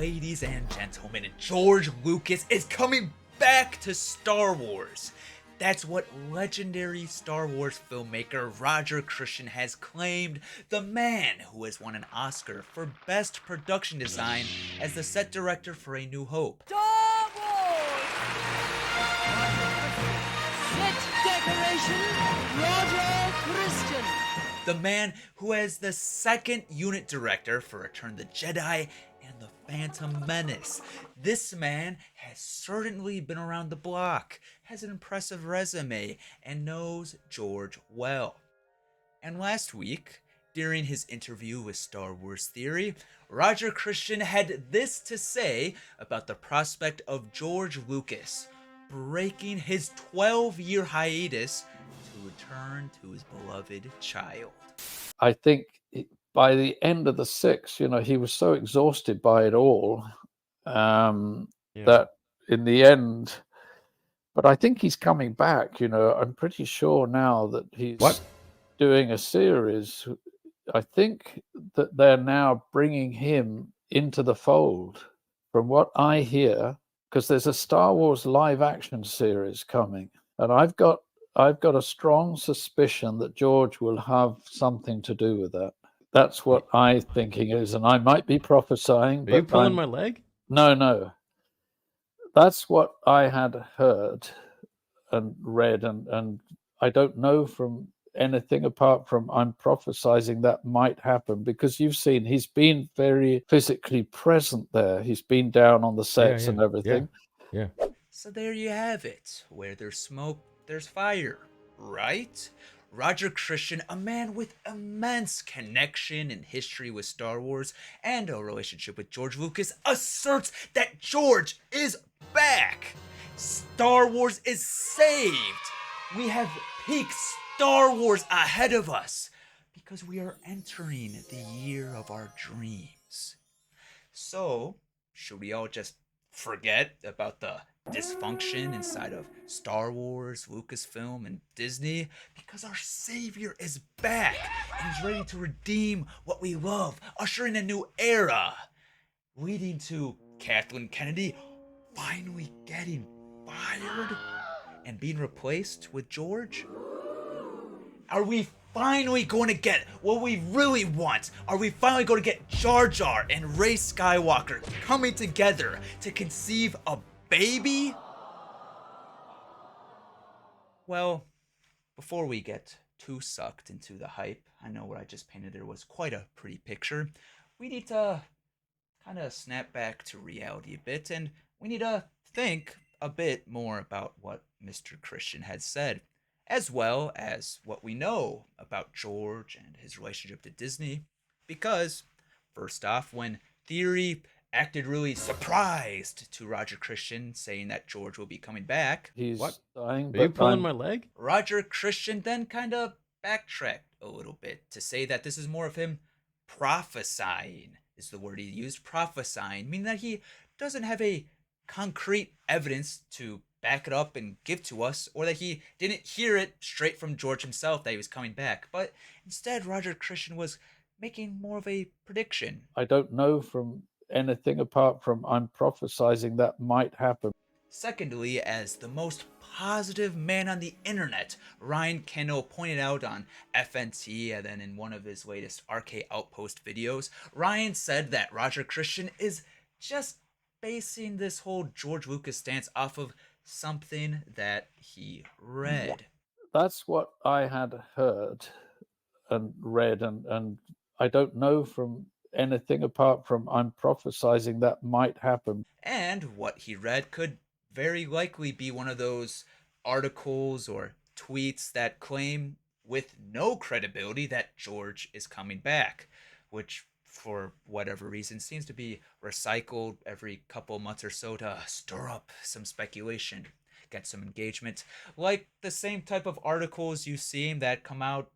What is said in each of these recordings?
Ladies and gentlemen, George Lucas is coming back to Star Wars. That's what legendary Star Wars filmmaker Roger Christian has claimed, the man who has won an Oscar for Best Production Design as the set director for A New Hope. Star Wars! Set decoration, Roger Christian. The man who has the second unit director for Return of the Jedi and The Phantom Menace. This man has certainly been around the block, has an impressive resume, and knows George well. And last week, during his interview with Star Wars Theory, Roger Christian had this to say about the prospect of George Lucas breaking his 12-year hiatus to return to his beloved child. I think by the end of the 6, he was so exhausted by it all that in the end, but I think he's coming back. I'm pretty sure now that he's doing a series. I think that they're now bringing him into the fold, from what I hear, because there's a Star Wars live action series coming, and I've got a strong suspicion that George will have something to do with that. That's what I'm thinking is, and I might be prophesying. Are you pulling my leg? No. That's what I had heard and read, and I don't know from anything apart from I'm prophesizing that might happen, because you've seen he's been very physically present there. He's been down on the sets and everything. Yeah. So there you have it. Where there's smoke, there's fire, right? Roger Christian, a man with immense connection and history with Star Wars and a relationship with George Lucas, asserts that George is back. Star Wars is saved. We have peak Star Wars ahead of us because we are entering the year of our dreams. So, should we all just forget about the dysfunction inside of Star Wars, Lucasfilm, and Disney? Because our savior is back and he's ready to redeem what we love, ushering a new era, leading to Kathleen Kennedy finally getting fired and being replaced with George. Are we finally going to get what we really want? Are we finally going to get Jar Jar and Rey Skywalker coming together to conceive a baby? Well, before we get too sucked into the hype, I know what I just painted there was quite a pretty picture. We need to kind of snap back to reality a bit, and we need to think a bit more about what Mr. Christian had said, as well as what we know about George and his relationship to Disney. Because, first off, when Theory acted really surprised to Roger Christian saying that George will be coming back, He's dying. Are you pulling my leg? Roger Christian then kind of backtracked a little bit to say that this is more of him prophesying, is the word he used, prophesying, meaning that he doesn't have a concrete evidence to back it up and give to us, or that he didn't hear it straight from George himself that he was coming back. But instead, Roger Christian was making more of a prediction. I don't know from anything apart from I'm prophesizing that might happen. Secondly, as the most positive man on the internet, Ryan Kendall pointed out on FNT and then in one of his latest RK Outpost videos, Ryan said that Roger Christian is just basing this whole George Lucas stance off of something that he read. That's what I had heard and read, and I don't know from anything apart from I'm prophesizing that might happen. And what he read could very likely be one of those articles or tweets that claim with no credibility that George is coming back, which for whatever reason seems to be recycled every couple months or so to stir up some speculation, get some engagement, like the same type of articles you see that come out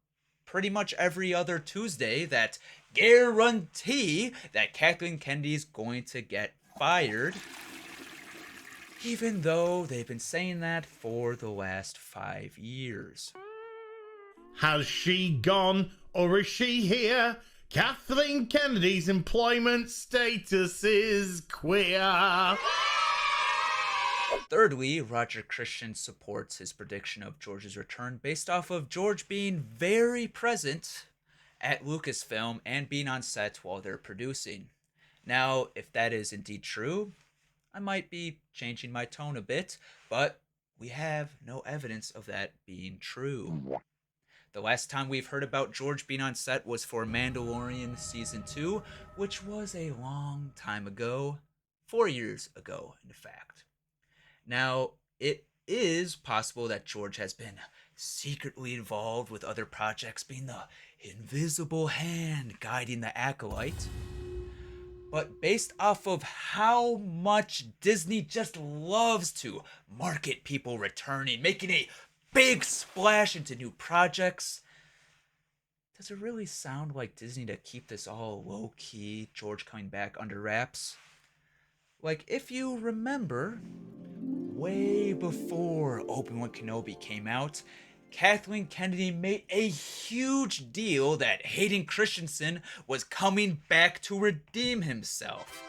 pretty much every other Tuesday that guarantee that Kathleen Kennedy is going to get fired, even though they've been saying that for the last 5 years. Has she gone or is she here? Kathleen Kennedy's employment status is queer. Thirdly, Roger Christian supports his prediction of George's return based off of George being very present at Lucasfilm and being on set while they're producing. Now, if that is indeed true, I might be changing my tone a bit, but we have no evidence of that being true. The last time we've heard about George being on set was for Mandalorian Season 2, which was a long time ago. 4 years ago, in fact. Now, it is possible that George has been secretly involved with other projects, being the invisible hand guiding the Acolyte. But based off of how much Disney just loves to market people returning, making a big splash into new projects, does it really sound like Disney to keep this all low-key, George coming back under wraps? Like, if you remember, way before Obi-Wan Kenobi came out, Kathleen Kennedy made a huge deal that Hayden Christensen was coming back to redeem himself.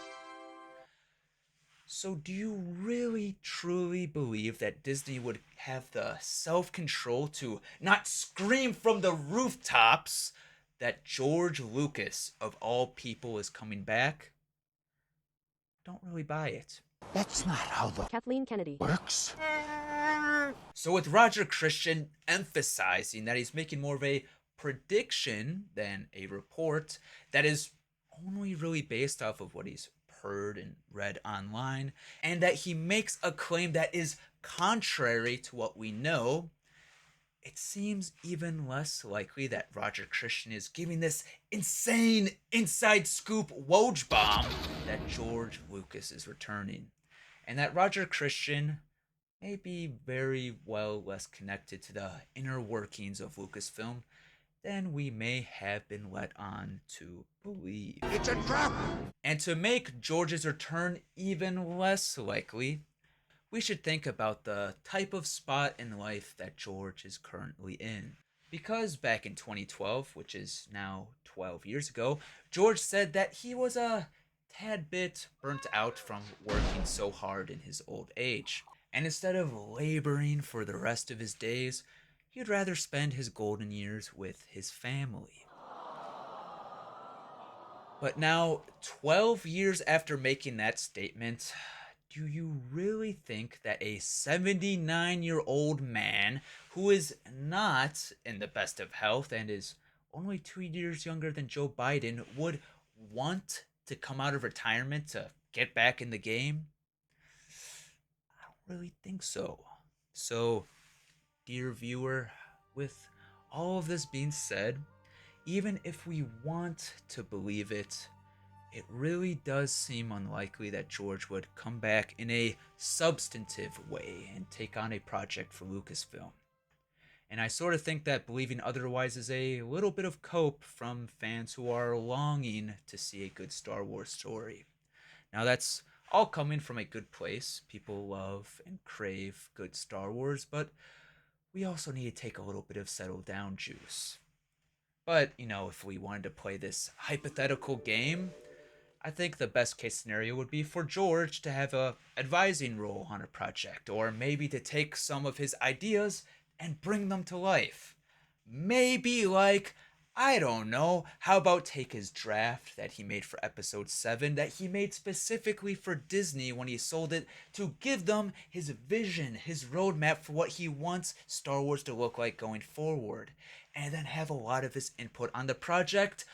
So do you really truly believe that Disney would have the self-control to not scream from the rooftops that George Lucas, of all people, is coming back? Don't really buy it. That's not how the Kathleen Kennedy works. So with Roger Christian emphasizing that he's making more of a prediction than a report that is only really based off of what he's heard and read online, and that he makes a claim that is contrary to what we know, it seems even less likely that Roger Christian is giving this insane inside scoop Woj bomb that George Lucas is returning, and that Roger Christian may be very well less connected to the inner workings of Lucasfilm than we may have been led on to believe. It's a trap! And to make George's return even less likely, we should think about the type of spot in life that George is currently in. Because back in 2012, which is now 12 years ago, George said that he was a tad bit burnt out from working so hard in his old age. And instead of laboring for the rest of his days, he'd rather spend his golden years with his family. But now, 12 years after making that statement, do you really think that a 79-year-old man who is not in the best of health and is only 2 years younger than Joe Biden would want to come out of retirement to get back in the game? I don't really think so. So, dear viewer, with all of this being said, even if we want to believe it, it really does seem unlikely that George would come back in a substantive way and take on a project for Lucasfilm. And I sort of think that believing otherwise is a little bit of cope from fans who are longing to see a good Star Wars story. Now that's all coming from a good place. People love and crave good Star Wars, but we also need to take a little bit of settle down juice. But, if we wanted to play this hypothetical game, I think the best case scenario would be for George to have a advising role on a project, or maybe to take some of his ideas and bring them to life. Maybe I don't know, how about take his draft that he made for episode 7 that he made specifically for Disney when he sold it to give them his vision, his roadmap for what he wants Star Wars to look like going forward, and then have a lot of his input on the project.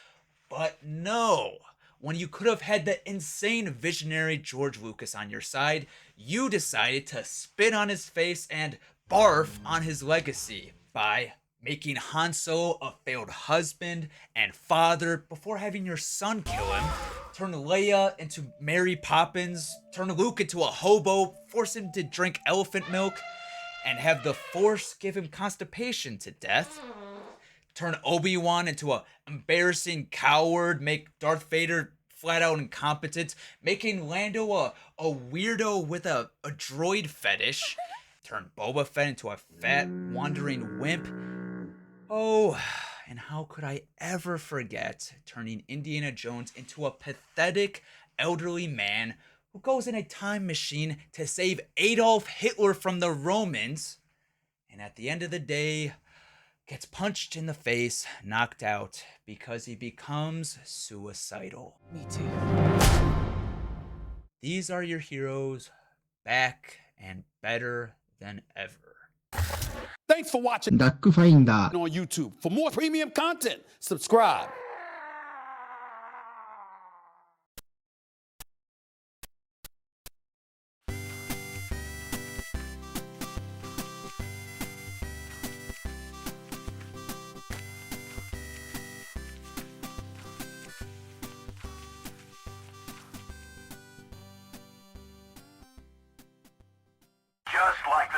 But no, when you could have had the insane visionary George Lucas on your side, you decided to spit on his face and barf on his legacy by making Han Solo a failed husband and father before having your son kill him, turn Leia into Mary Poppins, turn Luke into a hobo, force him to drink elephant milk, and have the Force give him constipation to death, turn Obi-Wan into a embarrassing coward, make Darth Vader flat out incompetent, making Lando a weirdo with a droid fetish, turn Boba Fett into a fat, wandering wimp. Oh, And how could I ever forget turning Indiana Jones into a pathetic elderly man who goes in a time machine to save Adolf Hitler from the Romans, and at the end of the day, gets punched in the face, knocked out, because he becomes suicidal. Me too. These are your heroes, back and better than ever. Thanks for watching DUCKFINDER on YouTube. For more premium content, subscribe. Just like